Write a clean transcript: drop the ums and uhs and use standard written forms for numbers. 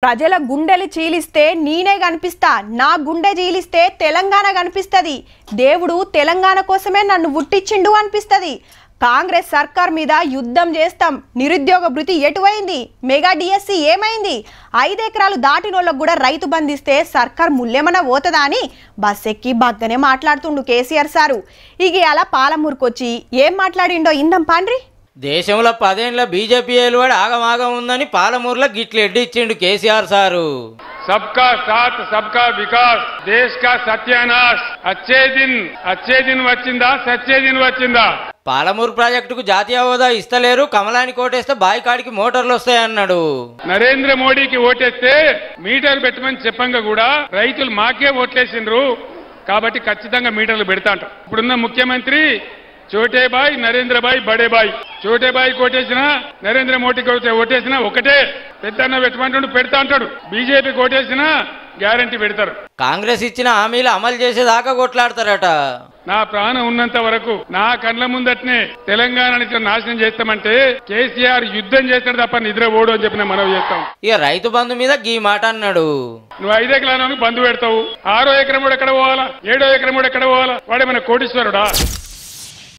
ప్రజల గుండెలు చీలిస్తే నేనే కనిపిస్తా, నా గుండె చీలిస్తే తెలంగాణ కనిపిస్తది. దేవుడు తెలంగాణ కోసమే నన్ను పుట్టించిండు అనిపిస్తది. కాంగ్రెస్ సర్కార్ మీద యుద్ధం చేస్తాం. నిరుద్యోగ భృతి ఎటువైంది? మెగా డిఎస్సి ఏమైంది? 5 ఎకరాలు దాటినోళ్ళకు కూడా రైతు బంధిస్తే సర్కార్ ముల్లేమన్నా పోతదా అని బస్ ఎక్కి బగ్గనే మాట్లాడుతుండు కేసీఆర్ సారు. ఇక అలా పాలమూరుకొచ్చి ఏం మాట్లాడిండో ఇందం పాండ్రి. దేశంలో 10 ఏళ్ల బీజేపీ ఏలువాడు ఆగమాగం ఉందని పాలమూరులో గిట్లు ఎడ్డిచ్చిండు కేసీఆర్ సారు. सबका साथ सबका विकास देश का सत्यानाश अच्छे दिन వచ్చిందా సచ్చే దిన్ వచ్చిందా? పాలమూరు ప్రాజెక్టుకు జాతీయ హోదా ఇస్తలేరు, కమలాని కోటేస్తే బాయికాడికి మోటార్లు వస్తాయన్నాడు. నరేంద్ర మోడీకి ఓటేస్తే మీటర్లు పెట్టమని చెప్పంగా కూడా రైతులు మాకే ఓట్లేసిండ్రు కాబట్టి ఖచ్చితంగా మీటర్లు పెడతా అంట. ఇప్పుడున్న ముఖ్యమంత్రి छोटे भाई नरेंद्र भाई बड़े भाई छोटे भाई कोटेसिना नरेंद्र मोदी ఓటేసినా ఒకటే పెద్దన్న పెట్టమంటాడు పెడతా అంటాడు. బీజేపీ కోటేసినా గ్యారంటీ పెడతారు. కాంగ్రెస్ ఇచ్చిన హామీలు అమలు చేసేదాకా కొట్లాడతారట. నా ప్రాణం ఉన్నంత వరకు నా కళ్ళ ముందటనే తెలంగాణని నాశనం చేస్తామంటే కేసీఆర్ యుద్ధం చేస్తాడు తప్ప నిద్ర ఓడు అని చెప్పి మనం చేస్తాం. ఇక రైతు బంధు మీద గీ మాట అన్నాడు. నువ్వు 5 ఎకరాలకు బంధు పెడతావు, 6వ ఎకరం కూడా ఎక్కడ పోవాలా, 7వ ఎకరం కూడా ఎక్కడ పోవాలా? వాడేమైనా కోటీశ్వరుడా?